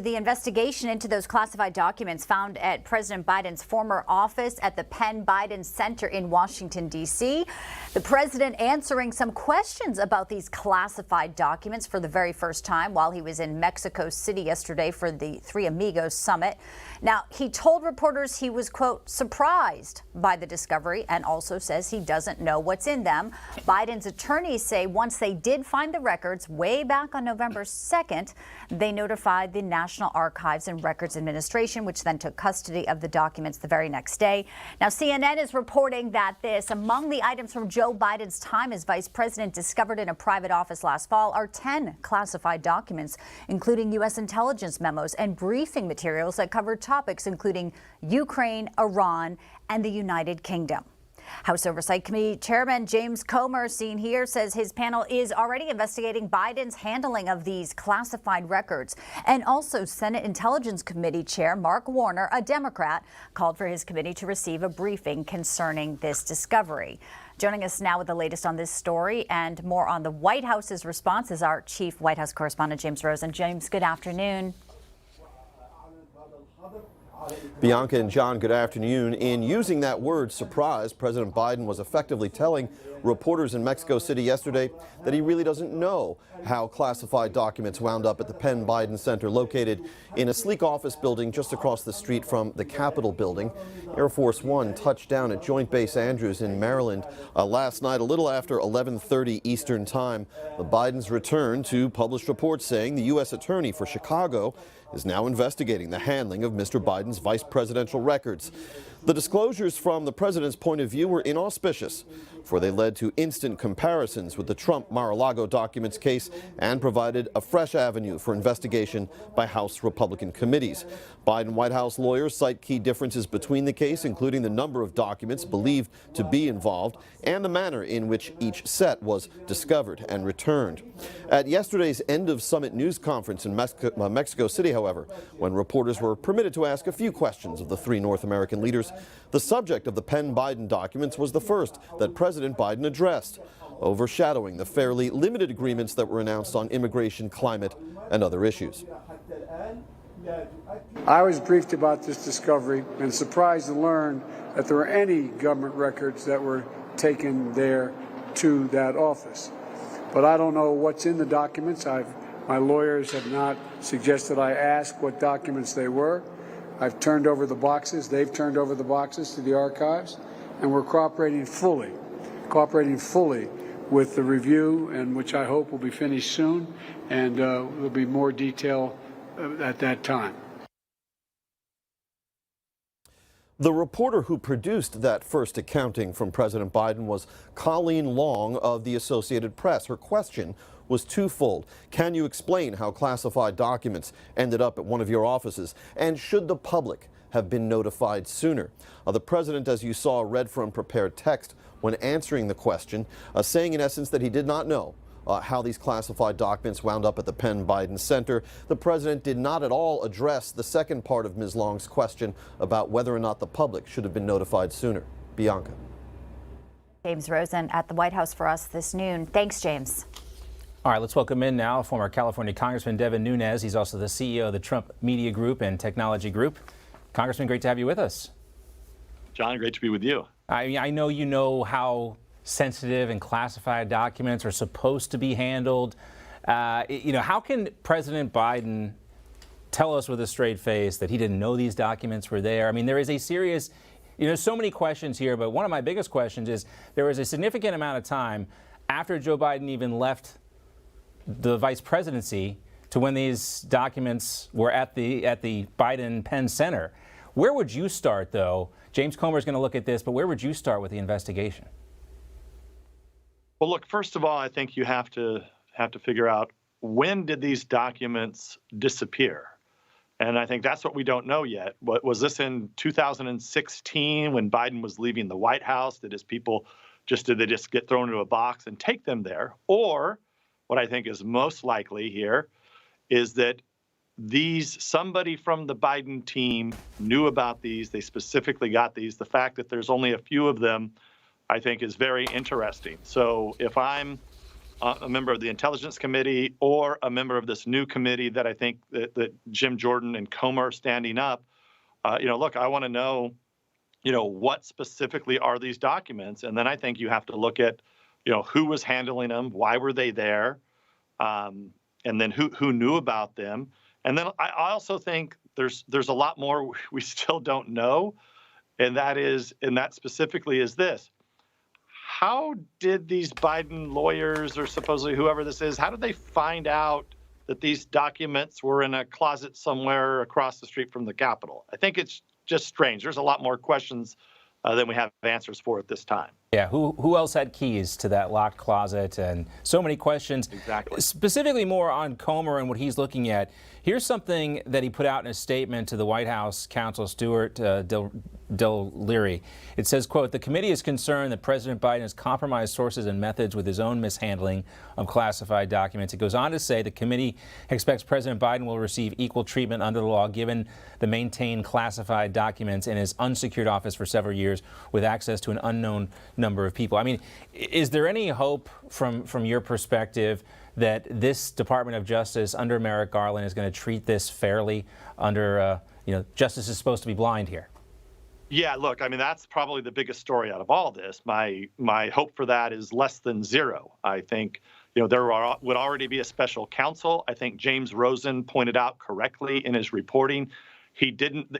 The investigation into those classified documents found at President Biden's former office at the Penn Biden Center in Washington, D.C. The president answering some questions about these classified documents for the very first time while he was in Mexico City yesterday for the Three Amigos summit. Now, he told reporters he was, quote, surprised by the discovery and also says he doesn't know what's in them. Biden's attorneys say once they did find the records way back on November 2nd, they notified the National Archives and Records Administration, which then took custody of the documents the very next day. Now, CNN is reporting that among the items from Joe Biden's time as vice president discovered in a private office last fall are 10 classified documents, including U.S. intelligence memos and briefing materials that cover topics including Ukraine, Iran, and the United Kingdom. House Oversight Committee Chairman James Comer, seen here, says his panel is already investigating Biden's handling of these classified records. And also Senate Intelligence Committee Chair Mark Warner, a Democrat, called for his committee to receive a briefing concerning this discovery. Joining us now with the latest on this story and more on the White House's response is our chief White House correspondent, James Rosen. James, good afternoon. Bianca and John, good afternoon. In using that word surprise, President Biden was effectively telling reporters in Mexico City yesterday that he really doesn't know how classified documents wound up at the Penn Biden Center, located in a sleek office building just across the street from the Capitol building. Air Force One touched down at Joint Base Andrews in Maryland last night, a little after 11:30 Eastern Time. The Bidens returned to published reports saying the U.S. Attorney for Chicago is now investigating the handling of Mr. Biden's vice presidential records. The disclosures from the president's point of view were inauspicious, for they led to instant comparisons with the Trump Mar-a-Lago documents case and provided a fresh avenue for investigation by House Republican committees. Biden White House lawyers cite key differences between the case, including the number of documents believed to be involved and the manner in which each set was discovered and returned. At yesterday's end of summit news conference in Mexico City, however, when reporters were permitted to ask a few questions of the three North American leaders, the subject of the Penn Biden documents was the first that President Biden addressed, overshadowing the fairly limited agreements that were announced on immigration, climate, and other issues. I was briefed about this discovery and surprised to learn that there were any government records that were taken there to that office. But I don't know what's in the documents. My lawyers have not suggested I ask what documents they were. I've turned over the boxes. They've turned over the boxes to the archives, and we're cooperating fully with the review, and which I hope will be finished soon, and there'll be more detail at that time. The reporter who produced that first accounting from President Biden was Colleen Long of the Associated Press. Her question was twofold. Can you explain how classified documents ended up at one of your offices? And should the public have been notified sooner? The president, as you saw, read from prepared text when answering the question, saying in essence that he did not know how these classified documents wound up at the Penn Biden Center. The president did not at all address the second part of Ms. Long's question about whether or not the public should have been notified sooner. Bianca. James Rosen at the White House for us this noon. Thanks, James. All right, let's welcome in now former California Congressman Devin Nunes. He's also the CEO of the Trump Media Group and Technology Group. Congressman, great to have you with us. John, great to be with you. I know you know how sensitive and classified documents are supposed to be handled. How can President Biden tell us with a straight face that he didn't know these documents were there? I mean, there is a serious, so many questions here, but one of my biggest questions is there was a significant amount of time after Joe Biden even left the vice presidency to when these documents were at the Biden Penn Center. Where would you start, though? James Comer is going to look at this, but where would you start with the investigation? Well, look, first of all, I think you have to figure out, when did these documents disappear? And I think that's what we don't know yet. Was this in 2016 when Biden was leaving the White House? Did they just get thrown into a box and take them there? Or what I think is most likely here is that somebody from the Biden team knew about these. They specifically got these. The fact that there's only a few of them, I think, is very interesting. So if I'm a member of the Intelligence Committee or a member of this new committee that I think that Jim Jordan and Comer are standing up. Look, I want to know, what specifically are these documents? And then I think you have to look at, who was handling them, why were they there, and then who knew about them. And then I also think there's a lot more we still don't know, and that specifically is this. How did these Biden lawyers, or supposedly whoever this is, how did they find out that these documents were in a closet somewhere across the street from the Capitol? I think it's just strange. There's a lot more questions than we have answers for at this time. Yeah, who else had keys to that locked closet? And so many questions. Exactly. Specifically more on Comer and what he's looking at. Here's something that he put out in a statement to the White House counsel, Stuart Del Leary. It says, quote, "The committee is concerned that President Biden has compromised sources and methods with his own mishandling of classified documents." It goes on to say the committee expects President Biden will receive equal treatment under the law given the maintained classified documents in his unsecured office for several years with access to an unknown number of people. I mean, is there any hope from your perspective that this Department of Justice under Merrick Garland is going to treat this fairly under, justice is supposed to be blind here? Yeah, look, I mean, that's probably the biggest story out of all this. My hope for that is less than zero. I think, there would already be a special counsel. I think James Rosen pointed out correctly in his reporting.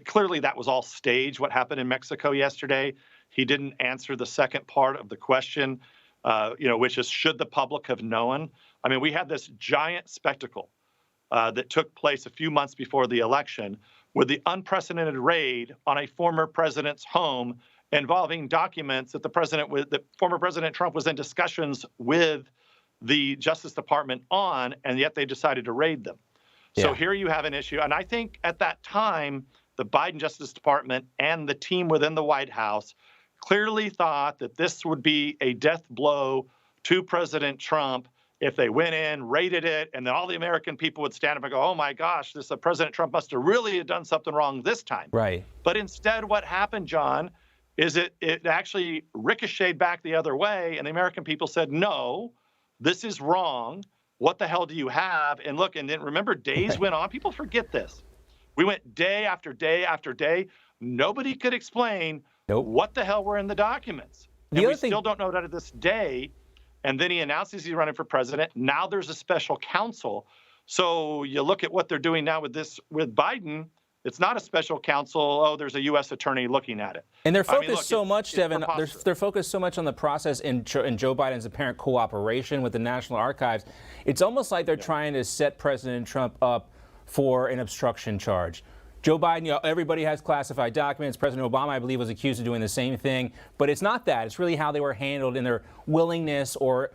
Clearly that was all staged, what happened in Mexico yesterday. He didn't answer the second part of the question, which is, should the public have known? I mean, we had this giant spectacle that took place a few months before the election with the unprecedented raid on a former president's home involving documents that former President Trump was in discussions with the Justice Department on, and yet they decided to raid them. So here you have an issue. And I think at that time, the Biden Justice Department and the team within the White House clearly thought that this would be a death blow to President Trump if they went in, raided it, and then all the American people would stand up and go, oh my gosh, President Trump must have really done something wrong this time. Right. But instead what happened, John, is it actually ricocheted back the other way, and the American people said, no, this is wrong. What the hell do you have? And look, and then remember, days went on. People forget this. We went day after day after day. Nobody could explain what the hell were in the documents. And we still don't know that to this day. And then he announces he's running for president. Now there's a special counsel. So you look at what they're doing now with Biden. It's not a special counsel. Oh, there's a U.S. attorney looking at it. And they're focused so much, Devin, they're focused so much on the process and Joe Biden's apparent cooperation with the National Archives. It's almost like they're trying to set President Trump up for an obstruction charge. Joe Biden, everybody has classified documents. President Obama, I believe, was accused of doing the same thing. But it's not that. It's really how they were handled in their willingness or,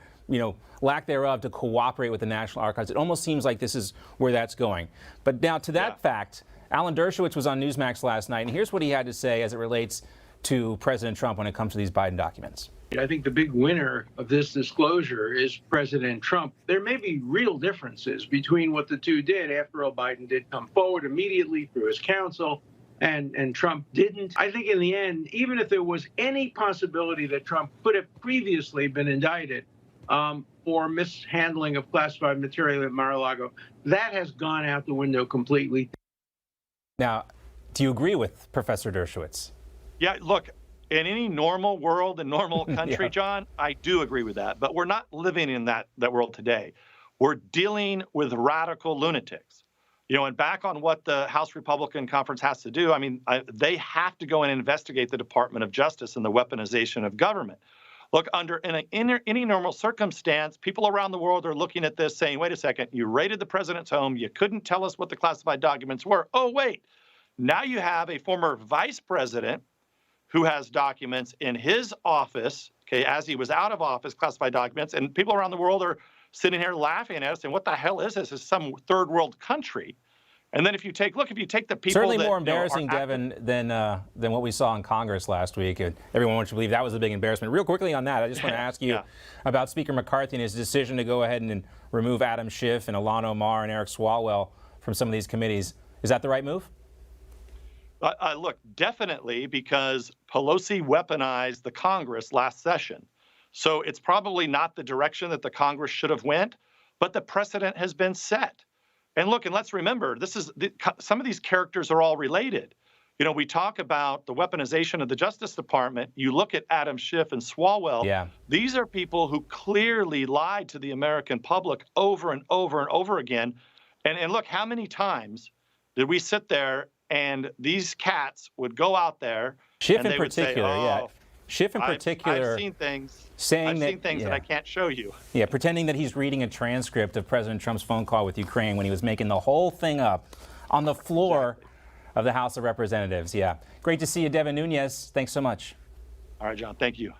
lack thereof to cooperate with the National Archives. It almost seems like this is where that's going. But now to that fact, Alan Dershowitz was on Newsmax last night, and here's what he had to say as it relates to President Trump when it comes to these Biden documents. I think the big winner of this disclosure is President Trump. There may be real differences between what the two did. After all, Biden did come forward immediately through his counsel, and Trump didn't. I think in the end, even if there was any possibility that Trump could have previously been indicted for mishandling of classified material at Mar-a-Lago, that has gone out the window completely. Now, do you agree with Professor Dershowitz? Yeah, look, in any normal world and normal country, John, I do agree with that. But we're not living in that world today. We're dealing with radical lunatics. And back on what the House Republican Conference has to do, they have to go and investigate the Department of Justice and the weaponization of government. Look, under any normal circumstance, people around the world are looking at this saying, wait a second, you raided the president's home. You couldn't tell us what the classified documents were. Oh, wait, now you have a former vice president who has documents in his office, as he was out of office, classified documents, and people around the world are sitting here laughing at us and what the hell is this? It's some third world country. And then if you take the people certainly more embarrassing, Devin, than what we saw in Congress last week. And everyone wants to believe that was a big embarrassment. Real quickly on that, I just want to ask you about Speaker McCarthy and his decision to go ahead and remove Adam Schiff and Ilhan Omar and Eric Swalwell from some of these committees. Is that the right move? Look, definitely, because Pelosi weaponized the Congress last session. So it's probably not the direction that the Congress should have went, but the precedent has been set. And look, and let's remember, some of these characters are all related. You know, we talk about the weaponization of the Justice Department. You look at Adam Schiff and Swalwell. Yeah. These are people who clearly lied to the American public over and over and over again. And look, how many times did we sit there and these cats would go out there Schiff and in they would say, particular, yeah. Schiff in particular. I've seen things. Saying I've that, seen things that I can't show you. Yeah, pretending that he's reading a transcript of President Trump's phone call with Ukraine when he was making the whole thing up on the floor of the House of Representatives. Yeah. Great to see you, Devin Nunes. Thanks so much. All right, John. Thank you.